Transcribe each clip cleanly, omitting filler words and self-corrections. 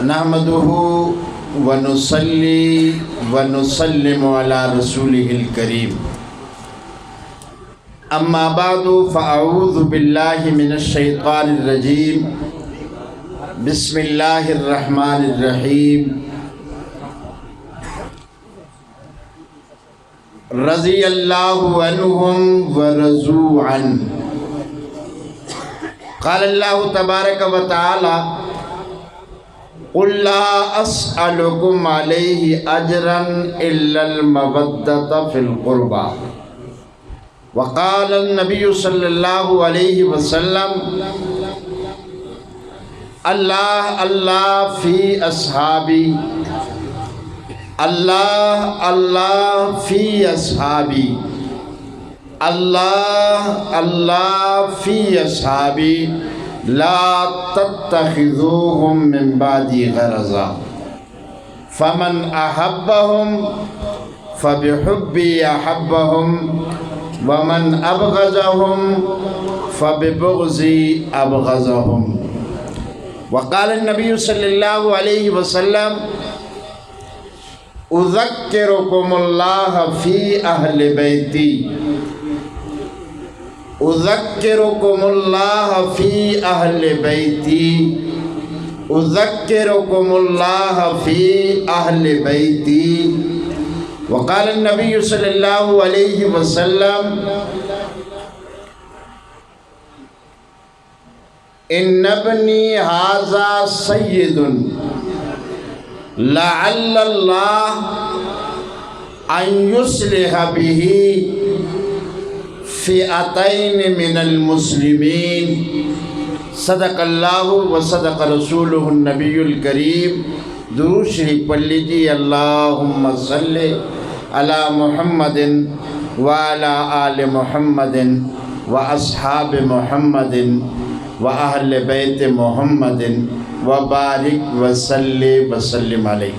نحمده ونصلي ونسلم على رسوله الكريم اما بعد فاعوذ بالله من الشيطان الرجيم بسم الله الرحمن الرحيم رضي الله عنهم ورضوا عنه قال الله تبارك وتعالى قل لا أسألكم عليه أجرا إلا المودة في القربى وقال النبي صلى الله عليه وسلم الله الله في أصحابي الله الله في أصحابي الله الله في أصحابي لا تتخذوهم من بعدي غرضا فمن أحبهم فبحبي أحبهم ومن أبغضهم فببغضي أبغضهم وقال النبي صلى الله عليه وسلم أذكركم الله في أهل بيتي أذكركم الله في أهل بيتي أذكركم الله في أهل بيتي وقال النبي صلى الله عليه وسلم إن ابني هذا سيد لعل الله أن يصلح به فئتين من المسلمين صدق اللہ و صدق رسولہ النبی الکریم. درود شریف پڑھ لیجیے. اللہم صلی علی محمد وعلی آل محمد واصحاب محمد واہل بیت محمد وبارک وصلی وسلم علیہ.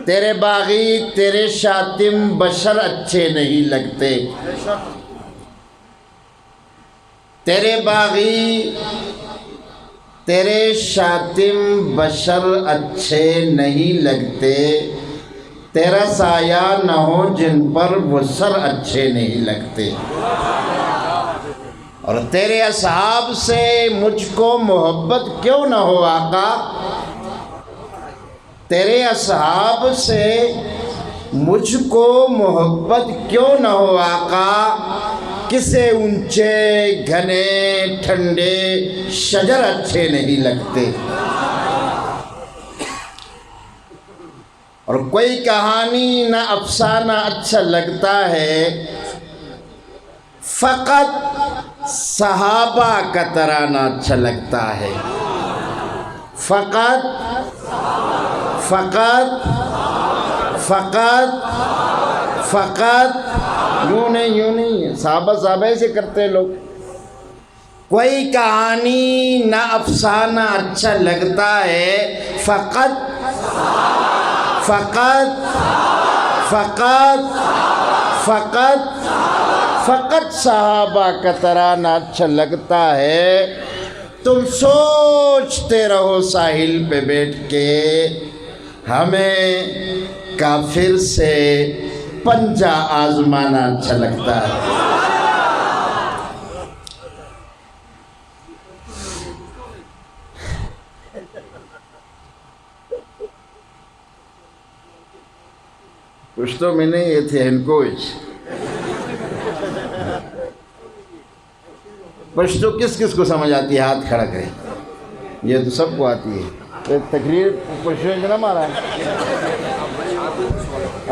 تیرے باغی تیرے شاتم بشر اچھے نہیں لگتے. تیرے باغی تیرے شاتم بشر اچھے نہیں لگتے. تیرا سایہ نہ ہو جن پر وہ سر اچھے نہیں لگتے. اور تیرے اصحاب سے مجھ کو محبت کیوں نہ ہو آقا. تیرے اصحاب سے مجھ کو محبت کیوں نہ ہو آقا. کسے اونچے گھنے ٹھنڈے شجر اچھے نہیں لگتے. اور کوئی کہانی نہ افسانہ اچھا لگتا ہے فقط صحابہ کا ترانہ اچھا لگتا ہے. فقط فقط فقط فقط یوں نہیں صحابہ سے کرتے لوگ. کوئی کہانی نہ افسانہ اچھا لگتا ہے فقط فقط فقط فقط فقط صحابہ کا ترانہ اچھا لگتا ہے. تم سوچتے رہو ساحل پہ بیٹھ کے ہمیں کافر سے پنجہ آزمانا اچھا لگتا ہے. پشتوں میں نہیں یہ تھے ہنکوش. پشتو کس کس کو سمجھ آتی ہے ہاتھ کھڑا کرے. یہ تو سب کو آتی ہے. تقریر پشتوں میں نہ مارا ہے.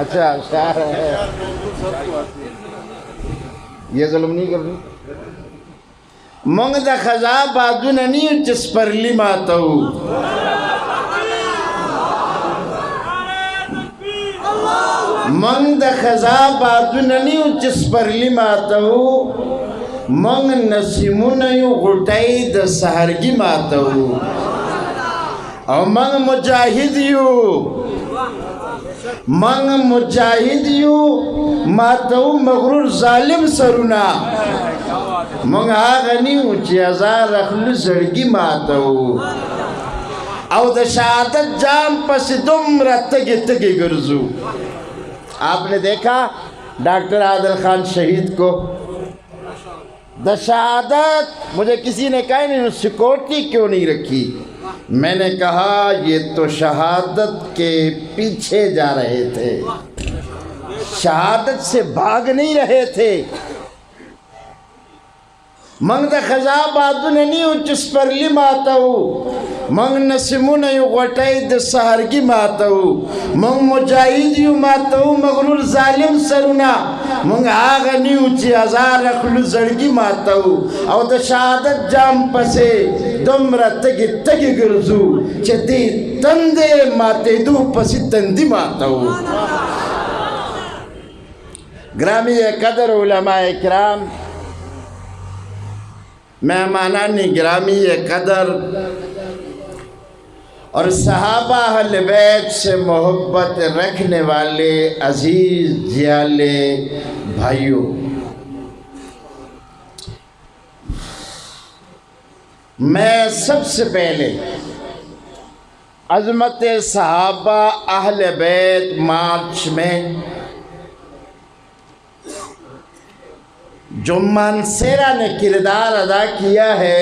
اچھا شاعر ہے یہ ظلم نہیں کرنی. منگ دا خزا بادو ننی چس پر لی ماتو. منگ دا خزا بادو ننی چس پر لی ماتو. منگ نسیمونیو غٹائی دا سہرگی ماتو. او منگ مجاہدیو منگ مجاہد یو ماتو مغرور ظالم سرونا منگ آغنی چی ازار اخلو زرگی ماتو او دا شہادت جام پس دم رتگی تگی گرزو. آپ نے دیکھا ڈاکٹر عادل خان شہید کو دا شہادت مجھے کسی نے کہا نہیں سیکورٹی کیوں نہیں رکھی. میں نے کہا یہ تو شہادت کے پیچھے جا رہے تھے, شہادت سے بھاگ نہیں رہے تھے. منگ دا خزاب آدن نیو چس پر لی ماتاو منگ نسمون یو غٹائی دا سہرگی ماتاو منگ مجاہد یو ماتاو مغرور ظالم سرونا منگ آغا نیو چی ازار اخلو زرگی ماتاو او دا شہادت جام پسے دمرا تگی تگی گرزو چی دی تندے ماتے دو پسی تندی ماتاو. گرامی قدر علماء اکرام, مہمانان گرامی قدر اور صحابہ اہل بیت سے محبت رکھنے والے عزیز جیالے بھائیوں, میں سب سے پہلے عظمت صحابہ اہل بیت مارچ میں جو مانسیرا نے کردار ادا کیا ہے,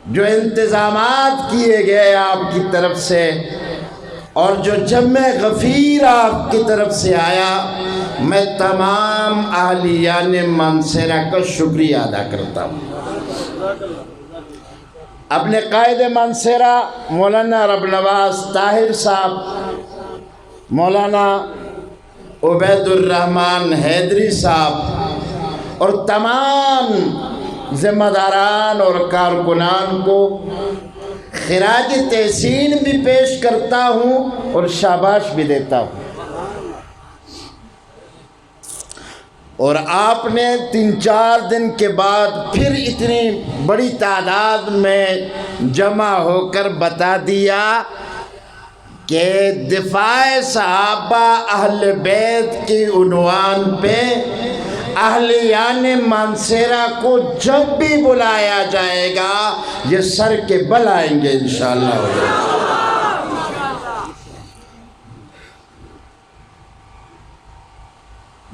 جو انتظامات کیے گئے آپ کی طرف سے اور جو جمع غفیر آپ کی طرف سے آیا, میں تمام اہلیان مانسیرا کا شکریہ ادا کرتا ہوں. اپنے قائد مانسیرا مولانا رب نواز طاہر صاحب, مولانا عبید الرحمن حیدری صاحب اور تمام ذمہ داران اور کارکنان کو خراج تحسین بھی پیش کرتا ہوں اور شاباش بھی دیتا ہوں. اور آپ نے 3-4 دن کے بعد پھر اتنی بڑی تعداد میں جمع ہو کر بتا دیا کہ دفاع صحابہ اہل بیت کی عنوان پہ اہلیان مانسیرا کو جب بھی بلایا جائے گا یہ سر کے بل آئیں گے انشاءاللہ.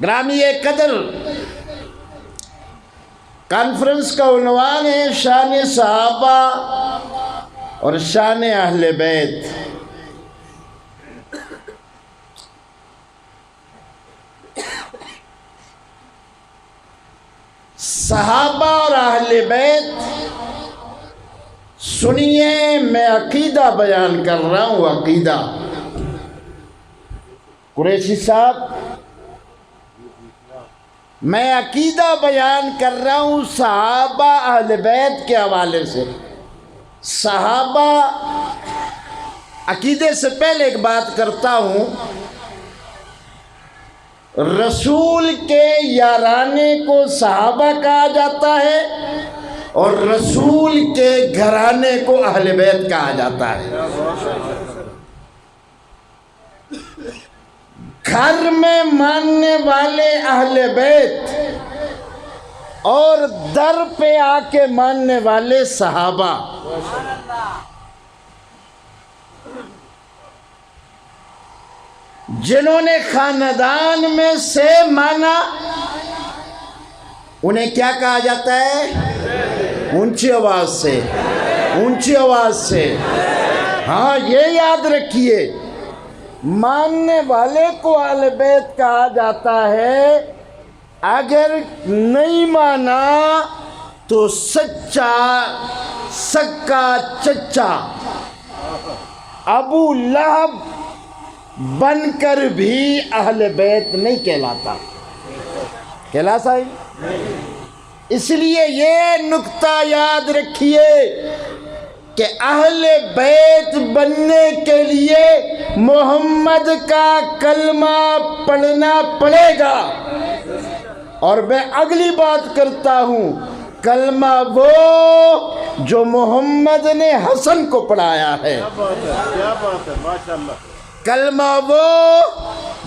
گرامی قدر, کانفرنس کا عنوان ہے شان صحابہ اور شان اہل بیت. صحابہ اور اہل بیت سنیے, میں عقیدہ بیان کر رہا ہوں. عقیدہ قریشی صاحب, میں عقیدہ بیان کر رہا ہوں صحابہ اہل بیت کے حوالے سے. صحابہ عقیدے سے پہلے ایک بات کرتا ہوں, رسول کے یارانے کو صحابہ کہا جاتا ہے اور رسول کے گھرانے کو اہل بیت کہا جاتا ہے. گھر میں ماننے والے اہل بیت اور در پہ آ کے ماننے والے صحابہ. جنہوں نے خاندان میں سے مانا انہیں کیا کہا جاتا ہے؟ اونچی آواز سے, اونچی آواز سے. ہاں یہ یاد رکھیے, ماننے والے کو اہل بیت کہا جاتا ہے. اگر نہیں مانا تو سچا سکا چچا ابو لہب بن کر بھی اہل بیت نہیں کہلاتا. کہلاتا ہے؟ اس لیے یہ نکتہ یاد رکھیے کہ اہل بیت بننے کے لیے محمد کا کلمہ پڑھنا پڑے گا. اور میں اگلی بات کرتا ہوں, کلمہ وہ جو محمد نے حسن کو پڑھایا ہے. کیا بات ہے, ماشاءاللہ. کلمہ وہ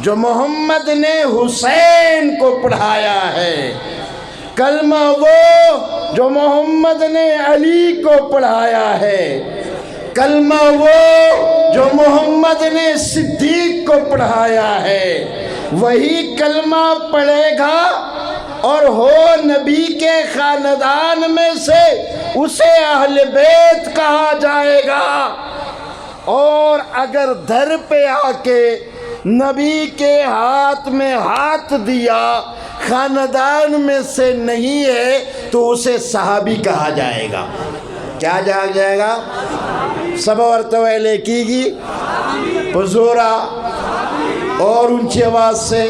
جو محمد نے حسین کو پڑھایا ہے، کلمہ وہ جو محمد نے علی کو پڑھایا ہے، کلمہ وہ جو محمد نے صدیق کو پڑھایا ہے، وہی کلمہ پڑھے گا اور ہو نبی کے خاندان میں سے اسے اہل بیت کہا جائے گا۔ اور اگر در پہ آ کے نبی کے ہاتھ میں ہاتھ دیا، خاندان میں سے نہیں ہے، تو اسے صحابی کہا جائے گا۔ کیا جائے گا؟ سب ورتویلے کی گی حضورا اور اونچی آواز سے۔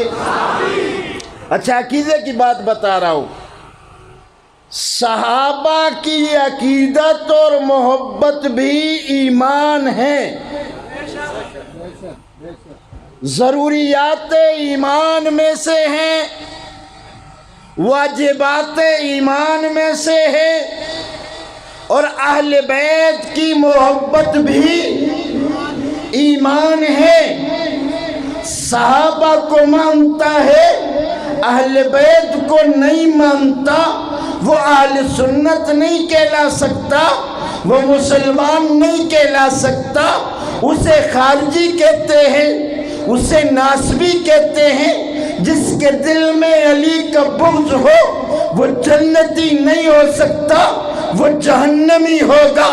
اچھا عقیدے کی بات بتا رہا ہوں، صحابہ کی عقیدت اور محبت بھی ایمان ہے، ضروریات ایمان میں سے ہیں، واجبات ایمان میں سے ہے، اور اہل بیت کی محبت بھی ایمان ہے۔ صحابہ کو مانتا ہے، اہل بیت کو نہیں مانتا، وہ اہل سنت نہیں کہلا سکتا، وہ مسلمان نہیں کہلا سکتا، اسے خارجی کہتے ہیں، اسے ناسبی کہتے ہیں۔ جس کے دل میں علی کا بغض ہو وہ جنتی نہیں ہو سکتا، وہ جہنمی ہوگا۔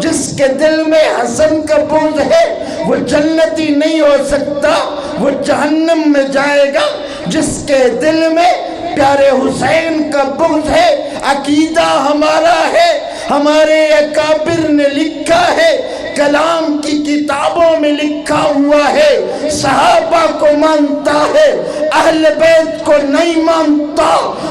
جس کے دل میں حسن کا بغض ہے وہ جنتی نہیں ہو سکتا، وہ جہنم میں جائے گا۔ جس کے دل میں پیارے حسین کا بغض ہے، عقیدہ ہمارا ہے، ہمارے اکابر نے لکھا ہے، کلام کی کتابوں میں لکھا ہوا ہے، صحابہ کو مانتا ہے، اہل بیت کو نہیں مانتا،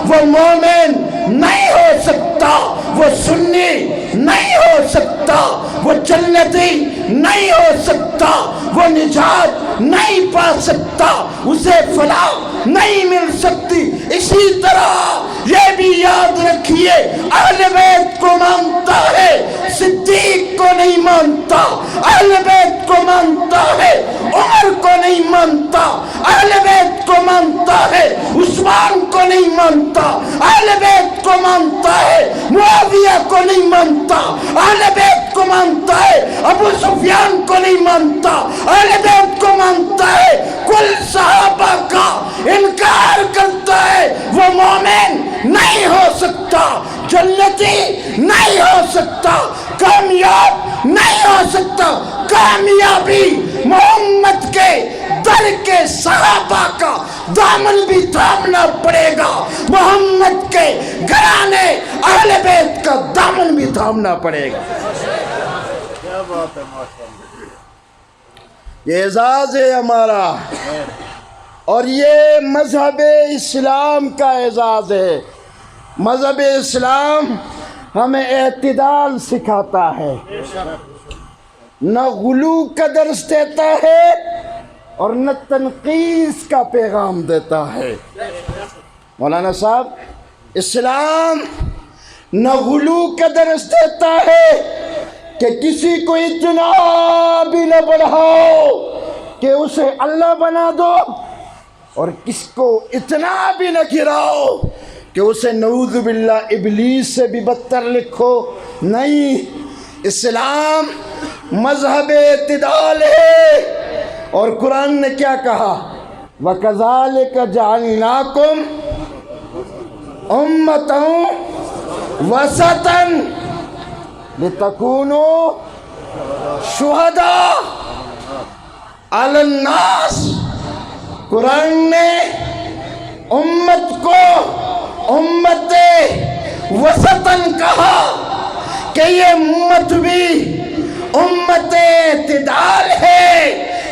وہ مومن نہیں ہو سکتا، وہ سنی نہیں ہو سکتا، وہ جنتی نہیں ہو سکتا، وہ نجات نہیں پا سکتا، اسے فلاح نہیں مل سکتی۔ اسی طرح یہ بھی یاد رکھیے، اہل بیت کو مانتا ہے، صدیق کو نہیں مانتا، اہل بیت کو مانتا ہے، عمر کو نہیں مانتا، اہل بیت کو مانتا ہے، عثمان کو نہیں مانتا، اہل بیت کو مانتا ہے، معاویہ کو نہیں مانتا، اہل بیت کو مانتا ہے، ابو سفیان کو نہیں مانتا، اہل بیت کو مانتا ہے، کل صحابہ کا انکار کرتا ہے، وہ مومن نہیں ہو سکتا، جنتی نہیں ہو سکتا، کامیاب نہیں ہو سکتا۔ کامیابی محمد کے در کے صحابہ کا دامن بھی تھامنا پڑے گا، محمد کے گھرانے اہل بیت کا دامن بھی تھامنا پڑے گا۔ یہ اعزاز ہے ہمارا، اور یہ مذہب اسلام کا اعزاز ہے۔ مذہب اسلام ہمیں اعتدال سکھاتا ہے، نہ غلو کا درس دیتا ہے اور نہ تنقیص کا پیغام دیتا ہے۔ مولانا صاحب، اسلام نہ غلو کا درس دیتا ہے کہ کسی کو اتنا بھی نہ بڑھاؤ کہ اسے اللہ بنا دو، اور کس کو اتنا بھی نہ گراؤ کہ اسے نعوذ باللہ ابلیس سے بھی بدتر لکھو۔ نہیں، اسلام مذہب اعتدال ہے، اور قرآن نے کیا کہا؟ وَكَذَلِكَ جَعَلْنَاكُمْ أُمَّةً وَسَطًا لِتَكُونُوا شُهَدَاءَ عَلَى النَّاسِ۔ قرآن نے امت کو امت وسطاً کہا کہ یہ امت بھی امت اعتدال ہے۔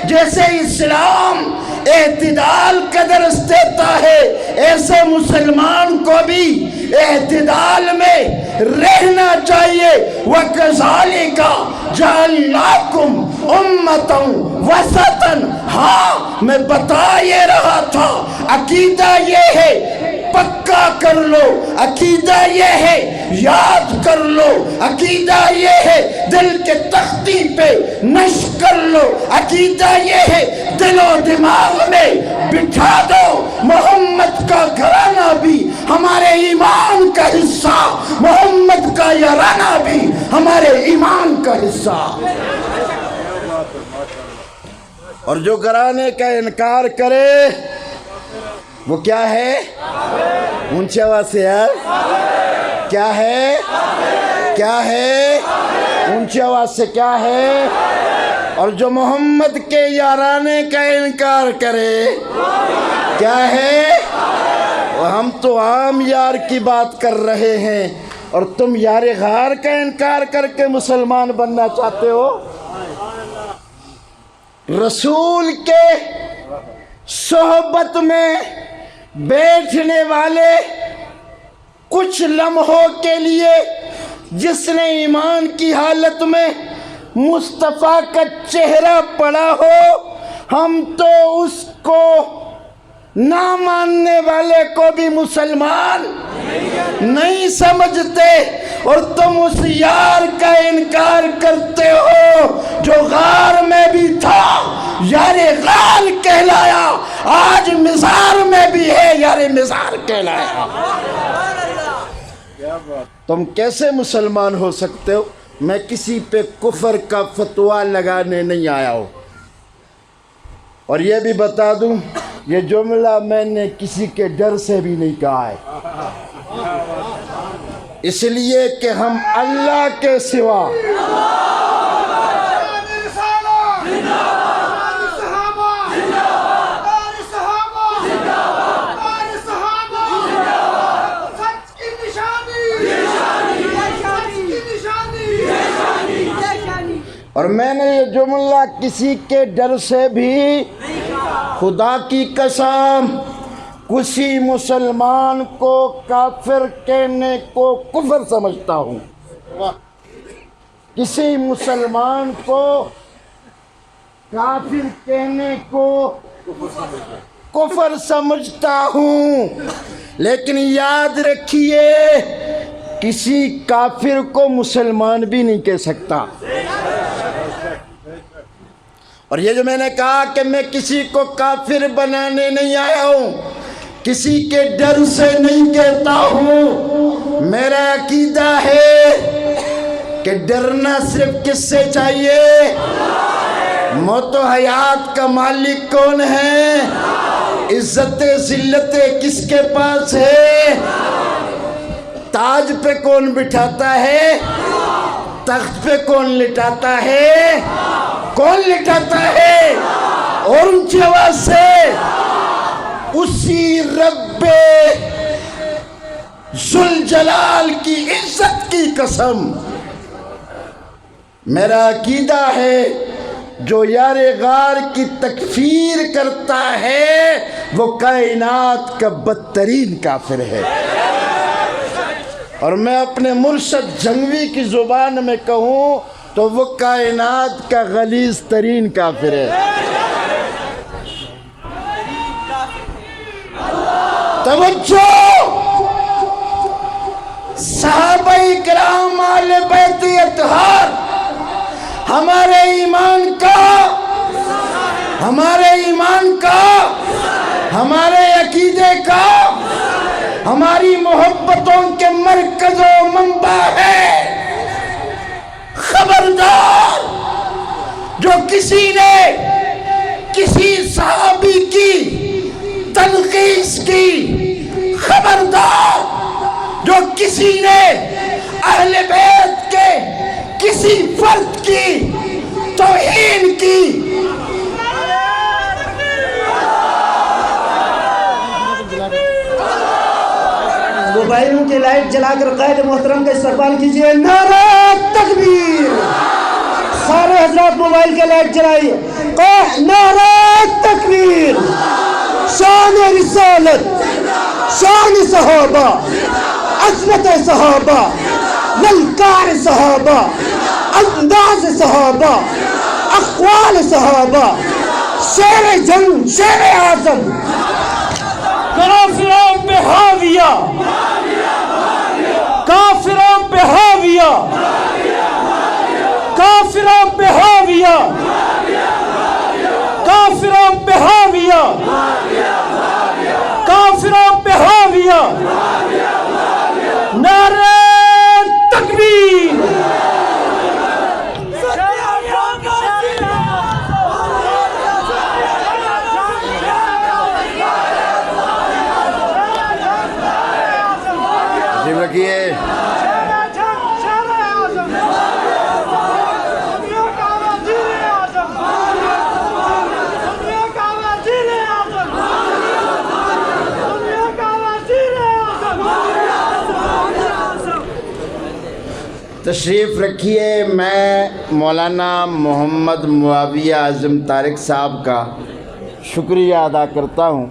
جیسے اسلام اعتدال کا درس دیتا ہے، ایسے مسلمان کو بھی اعتدال میں رہنا چاہیے۔ وَكَذَلِكَ جَعَلْنَاكُمْ أُمَّةً وَسَطًا۔ ہاں، میں بتا یہ رہا تھا، عقیدہ یہ ہے پکا کر لو، عقیدہ یہ ہے یاد کر لو، عقیدہ یہ ہے دل کے تختی پہ نشر کر لو، عقیدہ یہ ہے دل و دماغ میں بٹھا دو، محمد کا گھرانہ بھی ہمارے ایمان کا حصہ، محمد کا یارانہ بھی ہمارے ایمان کا حصہ۔ اور جو گھرانے کا انکار کرے وہ کیا ہے؟ اونچی آواز سے یار، کیا ہے؟ کیا ہے؟ اونچی آواز سے کیا ہے؟ اور جو محمد کے یارانے کا انکار کرے کیا ہے؟ ہم تو عام یار کی بات کر رہے ہیں اور تم یار غار کا انکار کر کے مسلمان بننا چاہتے ہو۔ رسول کے صحبت میں بیٹھنے والے کچھ لمحوں کے لیے جس نے ایمان کی حالت میں مصطفیٰ کا چہرہ پڑا ہو، ہم تو اس کو نہ ماننے والے کو بھی مسلمان نہیں سمجھتے، اور تم اس یار کا انکار کرتے ہو جو غار میں بھی تھا، یار غار کہلایا، آج مزار میں بھی ہے، یار مزار کہلایا۔ تم کیسے مسلمان ہو سکتے ہو؟ میں کسی پہ کفر کا فتویٰ لگانے نہیں آیا ہوں، اور یہ بھی بتا دوں یہ جملہ میں نے کسی کے ڈر سے بھی نہیں کہا ہے، اس لیے کہ ہم اللہ کے سوا اور میں نے یہ جملہ کسی کے ڈر سے بھی، خدا کی قسم، کسی مسلمان کو کافر کہنے کو کفر سمجھتا ہوں، کسی مسلمان کو کافر کہنے کو کفر سمجھتا ہوں، لیکن یاد رکھیے کسی کافر کو مسلمان بھی نہیں کہہ سکتا۔ اور یہ جو میں نے کہا کہ میں کسی کو کافر بنانے نہیں آیا ہوں، کسی کے ڈر سے نہیں کہتا ہوں، میرا عقیدہ ہے کہ ڈرنا صرف کس سے چاہیے؟ موت و حیات کا مالک کون ہے؟ عزت ذلت کس کے پاس ہے؟ تاج پہ کون بٹھاتا ہے؟ تخت پہ کون لٹاتا ہے؟ کون لٹاتا ہے؟ اور اونچی آواز سے اسی رب ذوالجلال کی عزت کی قسم، میرا عقیدہ ہے جو یار غار کی تکفیر کرتا ہے وہ کائنات کا بدترین کافر ہے، اور میں اپنے مرشد جھنگوی کی زبان میں کہوں تو وہ کائنات کا غلیظ ترین کافر ہے۔ توجہ، صحابہ کرام اہل بیت اطہار ہمارے ایمان کا، ہمارے عقیدے کا، ہماری محبتوں کے مرکز و منبع ہے۔ خبردار جو کسی نے کسی صحابی کی تنقیص کی، خبردار جو کسی نے اہل بیت کے کسی فرد کی توہین کی، موبائلوں کی لائٹ جلا کر قائد محترم کا استقبال کیجئے۔ نعرہ تکبیر! سارے حضرات موبائل کے لائٹ جلائیے۔ نعرہ تکبیر! شان رسالت، شان صحابہ، عظمت صحابہ، للکار صحابہ، انداز صحابہ، اقوال صحابہ، شیر جنگ، شیر اعظم۔ کافروں پہ حاویہ، کافروں پہ حاویہ، کافروں پہ حاویہ، کافروں پہ حاویہ، کافروں پہ حاویہ، نعرہ تکبیر۔ جی رکھیے تشریف رکھیے۔ میں مولانا محمد معاویہ اعظم طارق صاحب کا شکریہ ادا کرتا ہوں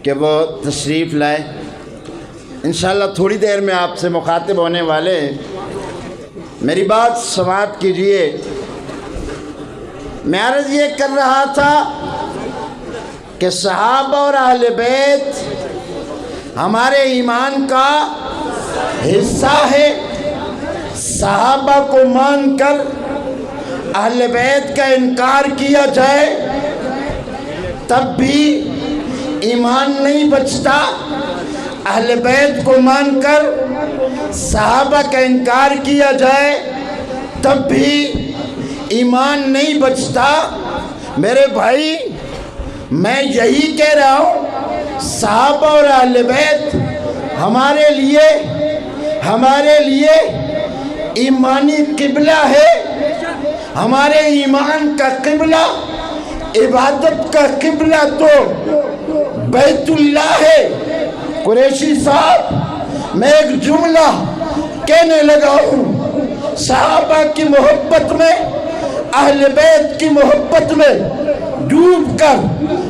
کہ وہ تشریف لائے۔ انشاءاللہ تھوڑی دیر میں آپ سے مخاطب ہونے والے ہیں، میری بات سماعت کیجئے۔ میں عرض یہ کر رہا تھا کہ صحابہ اور اہل بیت ہمارے ایمان کا حصہ ہے۔ صحابہ کو مان کر اہل بیت کا انکار کیا جائے تب بھی ایمان نہیں بچتا، اہل بیت کو مان کر صحابہ کا انکار کیا جائے تب بھی ایمان نہیں بچتا۔ میرے بھائی میں یہی کہہ رہا ہوں، صحابہ اور اہل بیت ہمارے لیے ایمانی قبلہ ہے۔ ہمارے ایمان کا قبلہ، عبادت کا قبلہ تو بیت اللہ ہے۔ قریشی صاحب میں ایک جملہ کہنے لگا ہوں، صحابہ کی محبت میں، اہل بیت کی محبت میں ڈوب کر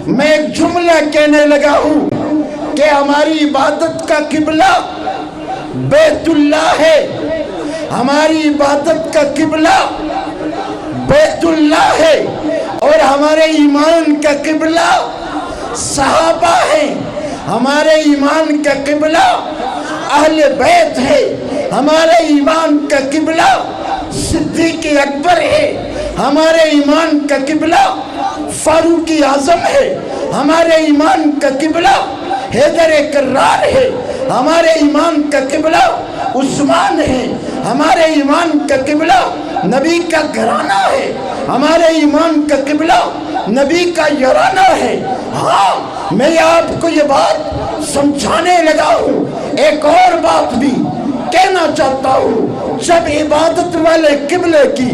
میں ایک جملہ کہنے لگا ہوں کہ ہماری عبادت کا قبلہ بیت اللہ ہے، ہماری عبادت کا قبلہ بیت اللہ ہے، اور ہمارے ایمان کا قبلہ صحابہ ہے، ہمارے ایمان کا قبلہ اہل بیت ہے، ہمارے ایمان کا قبلہ صدیق اکبر ہے، ہمارے ایمان کا قبلہ فاروق اعظم ہے، ہمارے ایمان کا قبلہ حیدر کرار ہے، ہمارے ایمان کا قبلہ عثمان ہے، ہمارے ایمان کا قبلہ نبی کا گھرانہ ہے، ہمارے ایمان کا قبلہ نبی کا یارانہ ہے۔ ہاں میں آپ کو یہ بات سمجھانے لگا ہوں، ایک اور بات بھی کہنا چاہتا ہوں۔ جب عبادت والے قبلے کی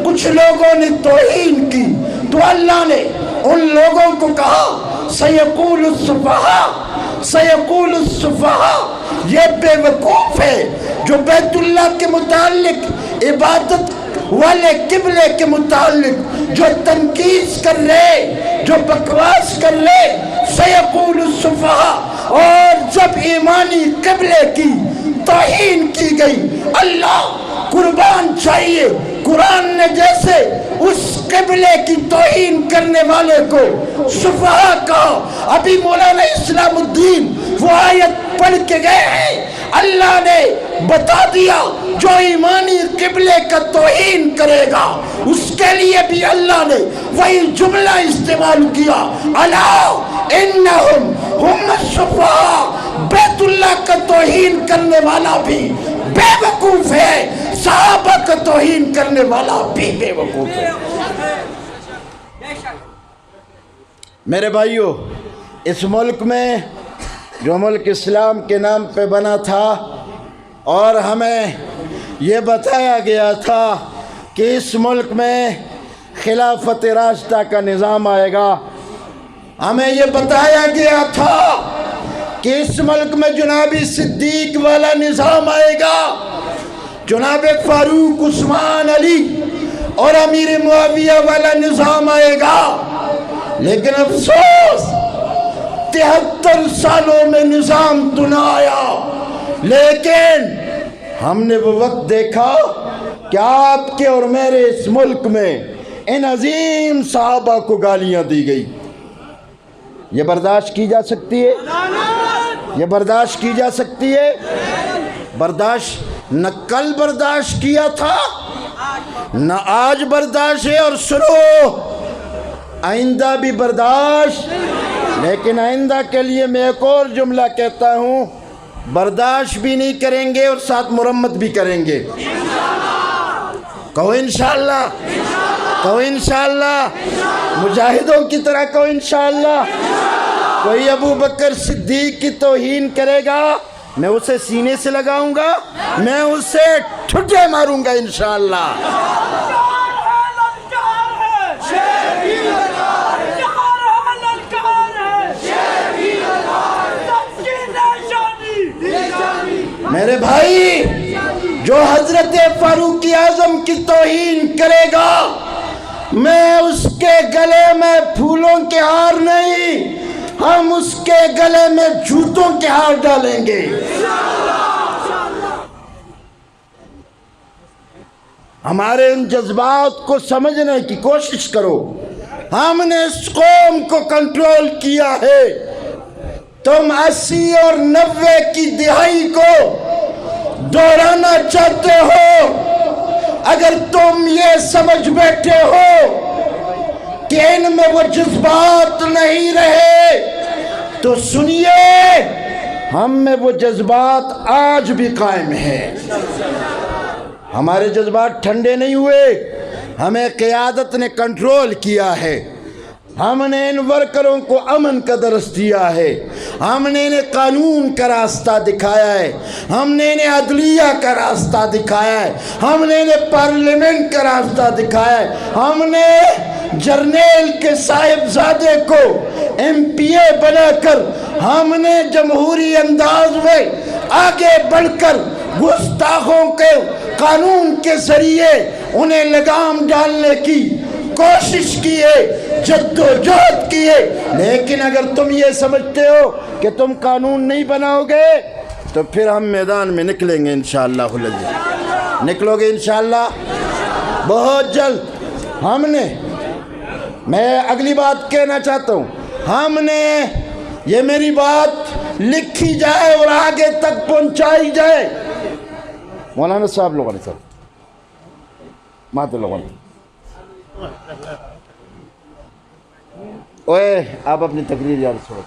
کچھ لوگوں نے توہین کی تو اللہ نے ان لوگوں کو کہا سیقول السفہاء، سیقول السفہاء، یہ بے وقوف ہے جو بیت اللہ کے متعلق، عبادت والے قبلے کے متعلق جو تنقید کر رہے، جو بکواس کر رہے، سیقول السفہاء۔ اور جب ایمانی قبلے کی توہین کی گئی، اللہ قربان چاہیے، قرآن نے جیسے اس قبلے کی توہین کرنے والے کو سفہاء کہا، ابھی مولانا اسلام الدین وہ آیت پڑھ کے گئے ہیں، اللہ نے بتا دیا جو ایمانی قبلے کا توہین کرے گا اس کے لیے بھی اللہ نے وہی جملہ استعمال کیا، الا انہم ہم السفہاء۔ بیت اللہ کا توہین کرنے والا بھی بے وقوف ہے، صحابہ کا توہین کرنے والا بھی بے وقوف ہے۔ میرے بھائیو، اس ملک میں جو ملک اسلام کے نام پہ بنا تھا اور ہمیں یہ بتایا گیا تھا کہ اس ملک میں خلافت راشدہ کا نظام آئے گا، ہمیں یہ بتایا گیا تھا کہ اس ملک میں جناب صدیق والا نظام آئے گا، جناب فاروق، عثمان، علی اور امیر معاویہ والا نظام آئے گا، لیکن افسوس 73 سالوں میں نظام تو نہ آیا۔ لیکن ہم نے وہ وقت دیکھا کہ آپ کے اور میرے اس ملک میں ان عظیم صحابہ کو گالیاں دی گئی، یہ برداشت کی جا سکتی ہے؟ یہ برداشت کی جا سکتی ہے؟ برداشت نہ کل برداشت کیا تھا نہ آج برداشت ہے، اور سنو آئندہ بھی برداشت، لیکن آئندہ کے لیے میں ایک اور جملہ کہتا ہوں، برداشت بھی نہیں کریں گے اور ساتھ مرمت بھی کریں گے۔ کہو انشاءاللہ، کہو انشاءاللہ، مجاہدوں کی طرح کہو انشاءاللہ۔ کوئی ابو بکر صدیق کی توہین کرے گا، میں اسے سینے سے لگاؤں گا، میں اسے ٹھٹے ماروں گا انشاءاللہ۔ میرے بھائی، جو حضرت فاروق اعظم کی توہین کرے گا، میں اس کے گلے میں پھولوں کے ہار نہیں، ہم اس کے گلے میں جوتوں کے ہار ڈالیں گے۔ ہمارے ان جذبات کو سمجھنے کی کوشش کرو۔ ہم نے اس قوم کو کنٹرول کیا ہے، تم 80 اور 90 کی دہائی کو دوہرانا چاہتے ہو۔ اگر تم یہ سمجھ بیٹھے ہو کہ ان میں وہ جذبات نہیں رہے، تو سنیے، ہم میں وہ جذبات آج بھی قائم ہیں۔ ہمارے جذبات ٹھنڈے نہیں ہوئے، ہمیں قیادت نے کنٹرول کیا ہے۔ ہم نے ان ورکروں کو امن کا درس دیا ہے، ہم نے انہیں قانون کا راستہ دکھایا ہے، ہم نے انہیں عدلیہ کا راستہ دکھایا ہے، ہم نے انہیں پارلیمنٹ کا راستہ دکھایا ہے، ہم نے جرنیل کے صاحبزادے کو ایم پی اے بنا کر، ہم نے جمہوری انداز میں آگے بڑھ کر گستاخوں کے قانون کے ذریعے انہیں لگام ڈالنے کی کوشش کی ہے، جد و جہد کی ہے۔ لیکن اگر تم یہ سمجھتے ہو کہ تم قانون نہیں بناؤ گے، تو پھر ہم میدان میں نکلیں گے انشاءاللہ العزیز۔ نکلو گے انشاءاللہ بہت جلد۔ میں اگلی بات کہنا چاہتا ہوں، ہم نے یہ میری بات لکھی جائے اور آگے تک پہنچائی جائے۔ مولانا صاحب لوگوں نے ماتے لوگوں نے اوے آپ اپنی تقریر یاد چھوڑو۔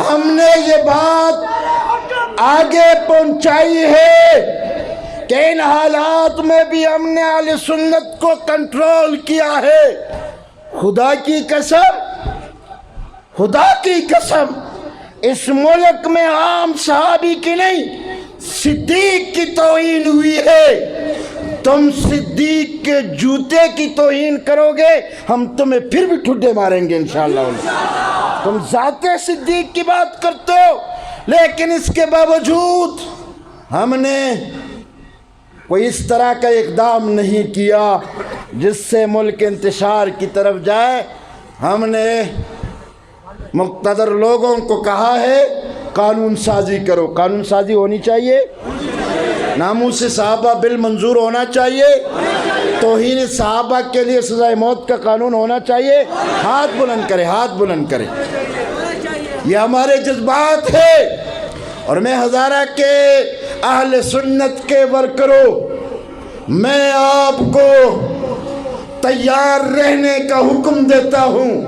ہم نے یہ بات آگے پہنچائی ہے کہ ان حالات میں بھی ہم نے اہل سنت کو کنٹرول کیا ہے۔ خدا کی قسم، خدا کی قسم، اس ملک میں عام صحابی کی نہیں، صدیق کی توہین ہوئی ہے۔ تم صدیق کے جوتے کی توہین کرو گے، ہم تمہیں پھر بھی ٹھڈے ماریں گے انشاءاللہ۔ تم ذات صدیق کی بات کرتے ہو، لیکن اس کے باوجود ہم نے کوئی اس طرح کا اقدام نہیں کیا جس سے ملک انتشار کی طرف جائے۔ ہم نے مقتدر لوگوں کو کہا ہے قانون سازی کرو، قانون سازی ہونی چاہیے، ناموس صحابہ بل منظور ہونا چاہیے، توہین صحابہ کے لیے سزائے موت کا قانون ہونا چاہیے۔ ہاتھ بلند کرے، ہاتھ بلند کرے۔ یہ ہمارے جذبات ہیں، اور میں ہزارہ کے اہل سنت کے ورکروں، میں آپ کو تیار رہنے کا حکم دیتا ہوں۔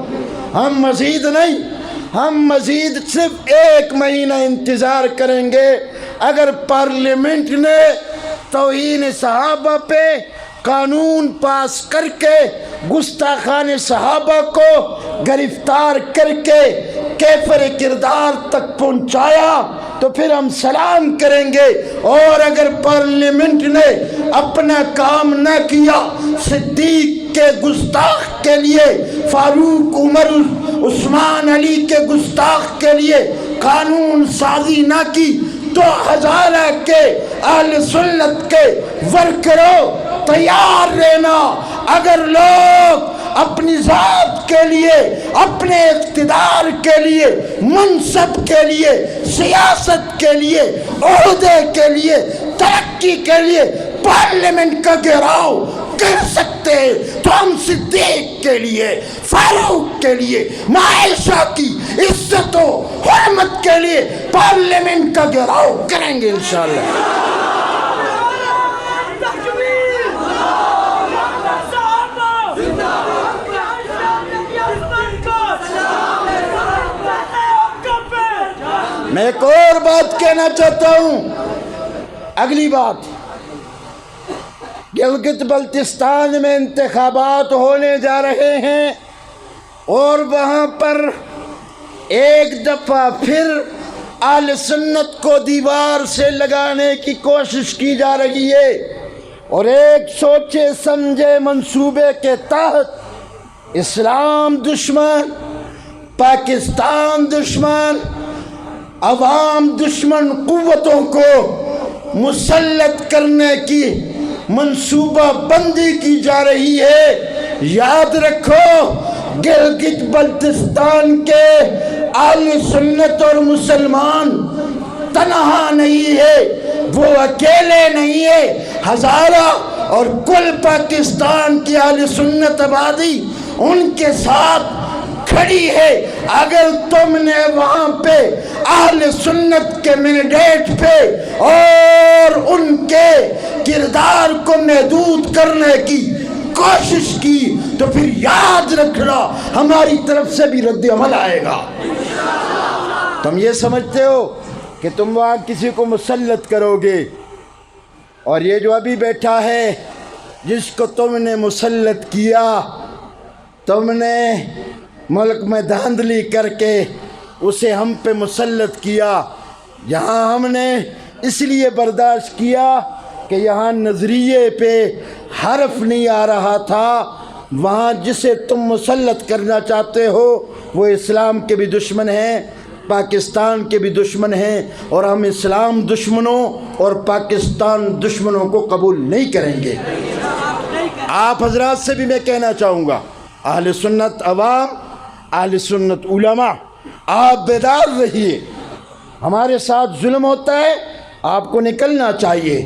ہم مزید نہیں، ہم مزید صرف 1 مہینہ انتظار کریں گے۔ اگر پارلیمنٹ نے توہین صحابہ پہ قانون پاس کر کے گستاخان صحابہ کو گرفتار کر کے کیفر کردار تک پہنچایا تو پھر ہم سلام کریں گے، اور اگر پارلیمنٹ نے اپنا کام نہ کیا، صدیق کے گستاخ کے لیے، فاروق، عمر، عثمان، علی کے گستاخ کے لیے قانون سازی نہ کی، تو ہزارہ کے اہل سنت کے ورکروں تیار رہنا۔ اگر لوگ اپنی ذات کے لیے، اپنے اقتدار کے لیے، منصب کے لیے، سیاست کے لیے، عہدے کے لیے، ترقی کے لیے پارلیمنٹ کا گھیراؤ کر سکتے تو ہم صدیق کے لیے، فاروق کے لیے، عائشہ کی عزت و حرمت کے لیے پارلیمنٹ کا گھیراؤ کریں گے انشاءاللہ۔ میں ایک اور بات کہنا چاہتا ہوں، اگلی بات، گلگت بلتستان میں انتخابات ہونے جا رہے ہیں اور وہاں پر ایک دفعہ پھر اہل سنت کو دیوار سے لگانے کی کوشش کی جا رہی ہے، اور ایک سوچے سمجھے منصوبے کے تحت اسلام دشمن، پاکستان دشمن، عوام دشمن قوتوں کو مسلط کرنے کی منصوبہ بندی کی جا رہی ہے۔ یاد رکھو، گلگت بلتستان کے اہل سنت اور مسلمان تنہا نہیں ہے، وہ اکیلے نہیں ہے، ہزارہ اور کل پاکستان کی اہل سنت آبادی ان کے ساتھ کھڑی ہے۔ اگر تم نے وہاں پہ اہل سنت کے مینڈیٹ پہ اور ان کے کردار کو محدود کرنے کی کوشش کی تو پھر یاد رکھنا ہماری طرف سے بھی رد عمل آئے گا۔ تم یہ سمجھتے ہو کہ تم وہاں کسی کو مسلط کرو گے، اور یہ جو ابھی بیٹھا ہے جس کو تم نے مسلط کیا، تم نے ملک میں دھاندلی کر کے اسے ہم پہ مسلط کیا۔ یہاں ہم نے اس لیے برداشت کیا کہ یہاں نظریے پہ حرف نہیں آ رہا تھا، وہاں جسے تم مسلط کرنا چاہتے ہو وہ اسلام کے بھی دشمن ہیں، پاکستان کے بھی دشمن ہیں، اور ہم اسلام دشمنوں اور پاکستان دشمنوں کو قبول نہیں کریں گے۔ آپ حضرات سے بھی میں کہنا چاہوں گا، اہل سنت عوام، اہل سنت علماء، آپ بیدار رہیے۔ ہمارے ساتھ ظلم ہوتا ہے، آپ کو نکلنا چاہیے،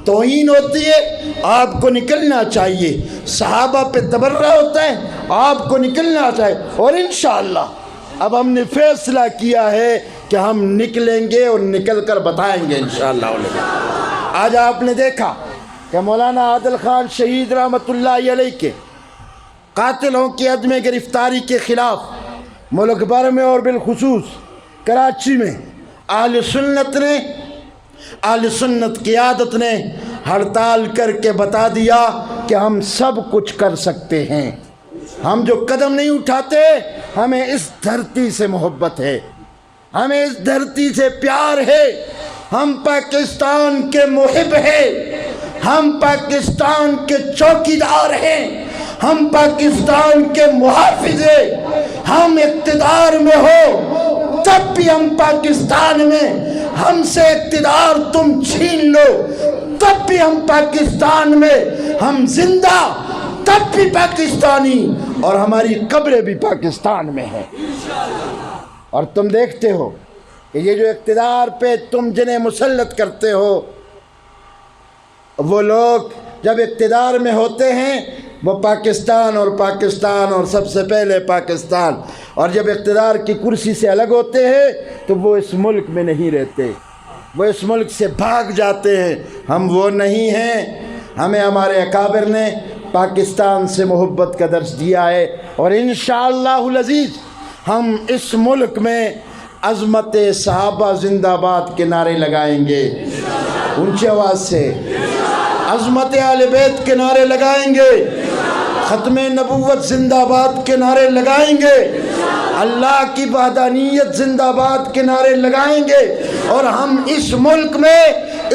توہین ہوتی ہے، آپ کو نکلنا چاہیے، صحابہ پہ تبرہ ہوتا ہے، آپ کو نکلنا چاہیے، اور انشاءاللہ اب ہم نے فیصلہ کیا ہے کہ ہم نکلیں گے اور نکل کر بتائیں گے انشاءاللہ۔ آج آپ نے دیکھا کہ مولانا عادل خان شہید رحمۃ اللہ علیہ کے قاتلوں کی عدم گرفتاری کے خلاف ملک بھر میں اور بالخصوص کراچی میں اہل سنت قیادت نے ہڑتال کر کے بتا دیا کہ ہم سب کچھ کر سکتے ہیں، ہم جو قدم نہیں اٹھاتے، ہمیں اس دھرتی سے محبت ہے، ہمیں اس دھرتی سے پیار ہے، ہم پاکستان کے محب ہیں، ہم پاکستان کے چوکیدار ہیں، ہم پاکستان کے محافظ ہیں۔ ہم اقتدار میں ہو تب بھی ہم پاکستان میں، ہم سے اقتدار تم چھین لو تب بھی ہم پاکستان میں، ہم زندہ تب بھی پاکستانی، اور ہماری قبریں بھی پاکستان میں ہیں۔ اور تم دیکھتے ہو کہ یہ جو اقتدار پہ تم جنہیں مسلط کرتے ہو، وہ لوگ جب اقتدار میں ہوتے ہیں وہ پاکستان اور سب سے پہلے پاکستان، اور جب اقتدار کی کرسی سے الگ ہوتے ہیں تو وہ اس ملک میں نہیں رہتے، وہ اس ملک سے بھاگ جاتے ہیں۔ ہم وہ نہیں ہیں، ہمیں ہمارے اکابر نے پاکستان سے محبت کا درس دیا ہے، اور انشاءاللہ العزیز ہم اس ملک میں عظمت صحابہ زندہ باد کے نعرے لگائیں گے، اونچی آواز سے عظمت اہل بیت کے نعرے لگائیں گے، ختم نبوت زندہ باد کے نعرے لگائیں گے، اللہ کی وحدانیت زندہ باد کے نعرے لگائیں گے، اور ہم اس ملک میں،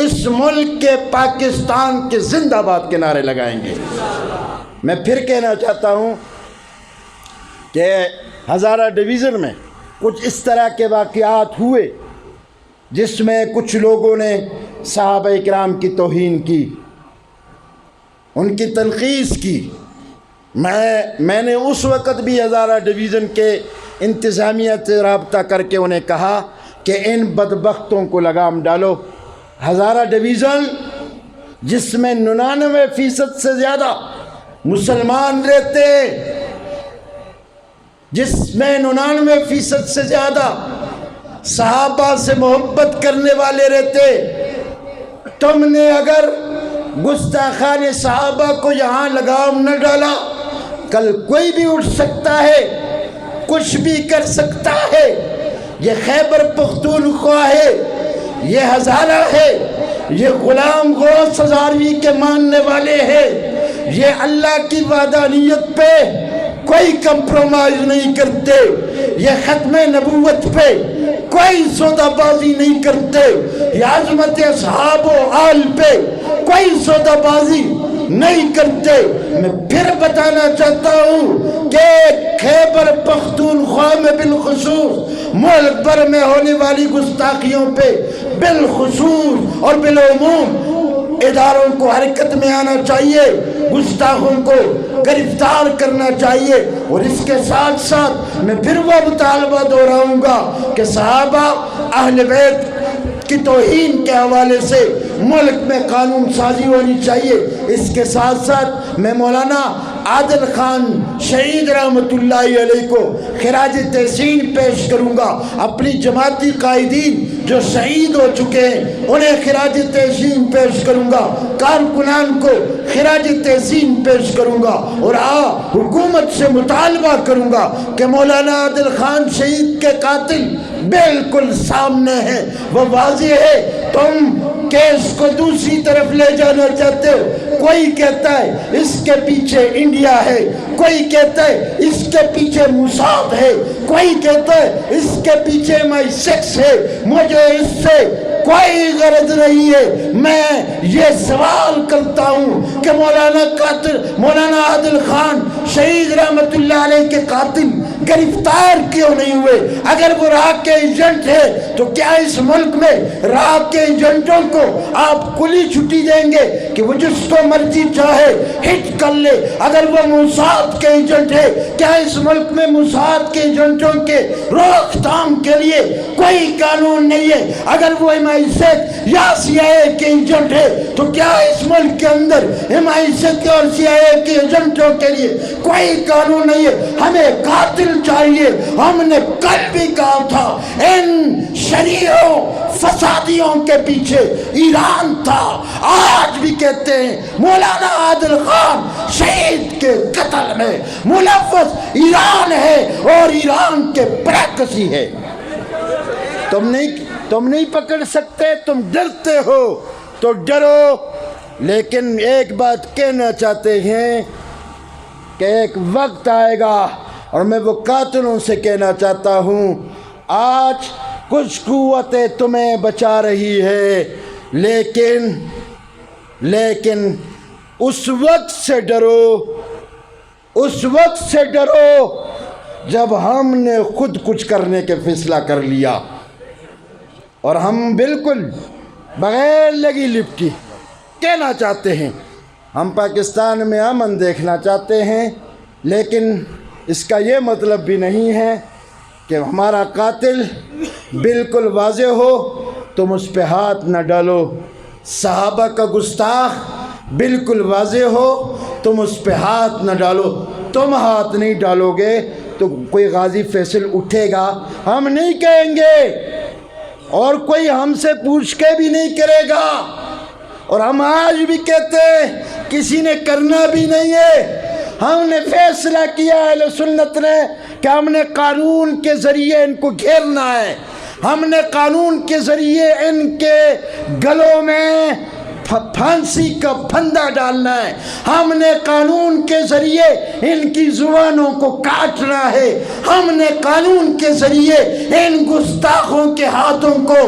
اس ملک کے پاکستان کے زندہ باد کے نعرے لگائیں گے۔ میں پھر کہنا چاہتا ہوں کہ ہزارہ ڈویژن میں کچھ اس طرح کے واقعات ہوئے جس میں کچھ لوگوں نے صحابہ کرام کی توہین کی، ان کی تنقیص کی۔ میں نے اس وقت بھی ہزارہ ڈویژن کے انتظامیہ سے رابطہ کر کے انہیں کہا کہ ان بدبختوں کو لگام ڈالو۔ ہزارہ ڈویژن جس میں 99% سے زیادہ مسلمان رہتے جس میں 99% سے زیادہ صحابہ سے محبت کرنے والے رہتے، تم نے اگر گستاخان صحابہ کو یہاں لگام نہ ڈالا، کل کوئی بھی اٹھ سکتا ہے، کچھ بھی کر سکتا ہے۔ یہ خیبر پختونخوا ہے، یہ ہزارہ ہے، یہ غلام غوث ہزاروی کے ماننے والے ہیں، یہ اللہ کی وحدانیت پہ کوئی کمپرومائز نہیں کرتے، یہ ختم نبوت پہ کوئی سودہ بازی نہیں کرتے، یہ عظمت اصحاب و آل پہ کوئی سودہ بازی نہیں کرتے۔ میں پھر بتانا چاہتا ہوں کہ خیبر پختونخوا میں بالخصوص ملک بھر میں ہونے والی گستاخیوں پہ بالخصوص اور بالعموم اداروں کو حرکت میں آنا چاہیے، گستاخوں کو گرفتار کرنا چاہیے۔ اور اس کے ساتھ ساتھ میں پھر وہ مطالبہ دہراؤں گا کہ صحابہ اہل بیت کی توہین کے حوالے سے ملک میں قانون سازی ہونی چاہیے۔ اس کے ساتھ ساتھ میں مولانا عادل خان شہید رحمت اللہ علیہ کو خراج تحسین پیش کروں گا، اپنی جماعتی قائدین جو شہید ہو چکے ہیں انہیں خراج تحسین پیش کروں گا، کارکنان کو خراج تحسین پیش کروں گا، اور حکومت سے مطالبہ کروں گا کہ مولانا عادل خان شہید کے قاتل بالکل سامنے ہیں، وہ واضح ہے۔ تم کیس کو دوسری طرف لے جانا چاہتے ہو، کوئی کہتا ہے اس کے پیچھے انڈیا ہے، کوئی کہتا ہے اس کے پیچھے موساد ہے، کوئی کہتا ہے اس کے پیچھے MI6 ہے۔ مجھے اس سے کوئی غرض نہیں ہے۔ میں یہ سوال کرتا ہوں کہ مولانا عادل خان شہید رحمت اللہ علیہ کے قاتل گرفتار کیوں نہیں ہوئے؟ اگر وہ راہ کے ایجنٹ ہے تو کیا اس ملک میں راہ کے ایجنٹوں کو آپ کلی چھٹی دیں گے کہ وہ جس کو مرضی چاہے ہٹ کر لے؟ اگر وہ موساد کے ایجنٹ ہے، کیا اس ملک میں موساد کے ایجنٹوں کے روک تھام کے لیے کوئی قانون نہیں ہے؟ اگر وہ MI6 یا CIA کے ایجنٹ ہے تو کیا اس ملک کے اندر MI6 اور CIA کے ایجنٹوں کے لیے کوئی قانون نہیں ہے؟ ہمیں قاتل چاہیے۔ ہم نے کل بھی کہا تھا ان شریعوں فسادیوں کے پیچھے ایران تھا، آج بھی کہتے ہیں مولانا عادل خان شہید کے قتل میں ملوث ایران ہے اور ایران کے پراکسی ہے۔ تم نہیں پکڑ سکتے، تم ڈرتے ہو تو ڈرو، لیکن ایک بات کہنا چاہتے ہیں کہ ایک وقت آئے گا، اور میں وہ قاتلوں سے کہنا چاہتا ہوں آج کچھ قوتیں تمہیں بچا رہی ہے، لیکن اس وقت سے ڈرو جب ہم نے خود کچھ کرنے کے فیصلہ کر لیا، اور ہم بالکل بغیر لگی لپٹی کہنا چاہتے ہیں ہم پاکستان میں امن دیکھنا چاہتے ہیں، لیکن اس کا یہ مطلب بھی نہیں ہے کہ ہمارا قاتل بالکل واضح ہو تم اس پہ ہاتھ نہ ڈالو، صحابہ کا گستاخ بالکل واضح ہو تم اس پہ ہاتھ نہ ڈالو۔ تم ہاتھ نہیں ڈالو گے تو کوئی غازی فیصل اٹھے گا، ہم نہیں کہیں گے اور کوئی ہم سے پوچھ کے بھی نہیں کرے گا، اور ہم آج بھی کہتے ہیں کسی نے کرنا بھی نہیں ہے۔ ہم نے فیصلہ کیا اہل سنت نے کہ ہم نے قانون کے ذریعے ان کو گھیرنا ہے، ہم نے قانون کے ذریعے ان کے گلوں میں پھانسی کا پھندا ڈالنا ہے، ہم نے قانون کے ذریعے ان کی زبانوں کو کاٹنا ہے، ہم نے قانون کے ذریعے ان گستاخوں کے ہاتھوں کو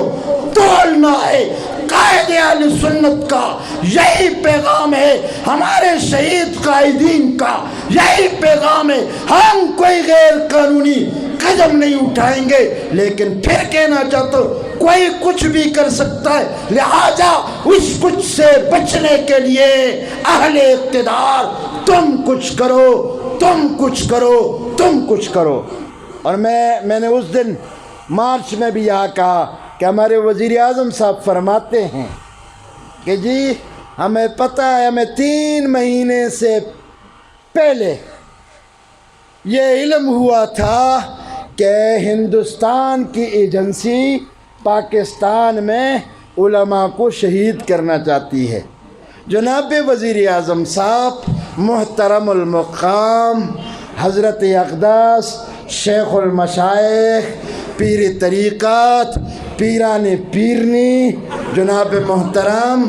توڑنا ہے۔ قائد اہل سنت کا یہی پیغام ہے، ہمارے شہید قائدین کا یہی پیغام ہے۔ ہم کوئی غیر قانونی قدم نہیں اٹھائیں گے، لیکن پھر کہنا چاہتا ہوں کوئی کچھ بھی کر سکتا ہے، لہذا اس کچھ سے بچنے کے لیے اہل اقتدار تم کچھ کرو۔ اور میں نے اس دن مارچ میں بھی یہاں کہا کہ ہمارے وزیر اعظم صاحب فرماتے ہیں کہ جی ہمیں پتہ ہے ہمیں 3 مہینے سے پہلے یہ علم ہوا تھا کہ ہندوستان کی ایجنسی پاکستان میں علماء کو شہید کرنا چاہتی ہے. جناب وزیر اعظم صاحب محترم المقام حضرت اقدس شیخ المشائخ پیر طریقت پیران پیرنی جناب محترم،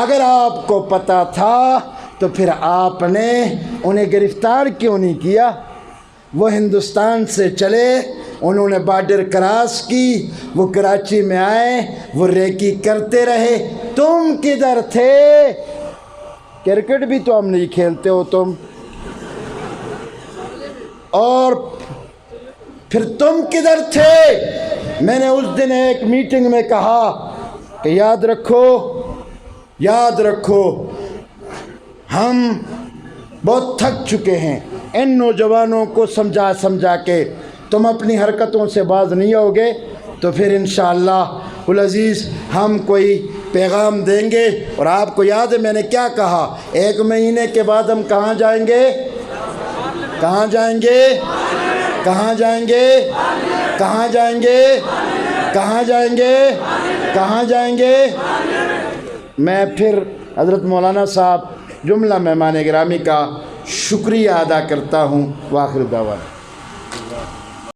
اگر آپ کو پتہ تھا تو پھر آپ نے انہیں گرفتار کیوں نہیں کیا؟ وہ ہندوستان سے چلے، انہوں نے بارڈر کراس کی، وہ کراچی میں آئے، وہ ریکی کرتے رہے. تم کدھر تھے؟ کرکٹ بھی تو ہم نہیں کھیلتے ہو تم. اور پھر تم کدھر تھے؟ میں نے اس دن ایک میٹنگ میں کہا کہ یاد رکھو ہم بہت تھک چکے ہیں. ان نوجوانوں کو سمجھا کے تم اپنی حرکتوں سے باز نہیں ہوگے تو پھر انشاءاللہ العزیز ہم کوئی پیغام دیں گے. اور آپ کو یاد ہے میں نے کیا کہا؟ 1 مہینے کے بعد ہم کہاں جائیں گے؟ کہاں جائیں گے؟ کہاں جائیں گے؟ کہاں جائیں گے؟ کہاں جائیں گے؟ کہاں جائیں گے؟ میں پھر حضرت مولانا صاحب جملہ مہمان گرامی کا شکریہ ادا کرتا ہوں. وآخر دعوانا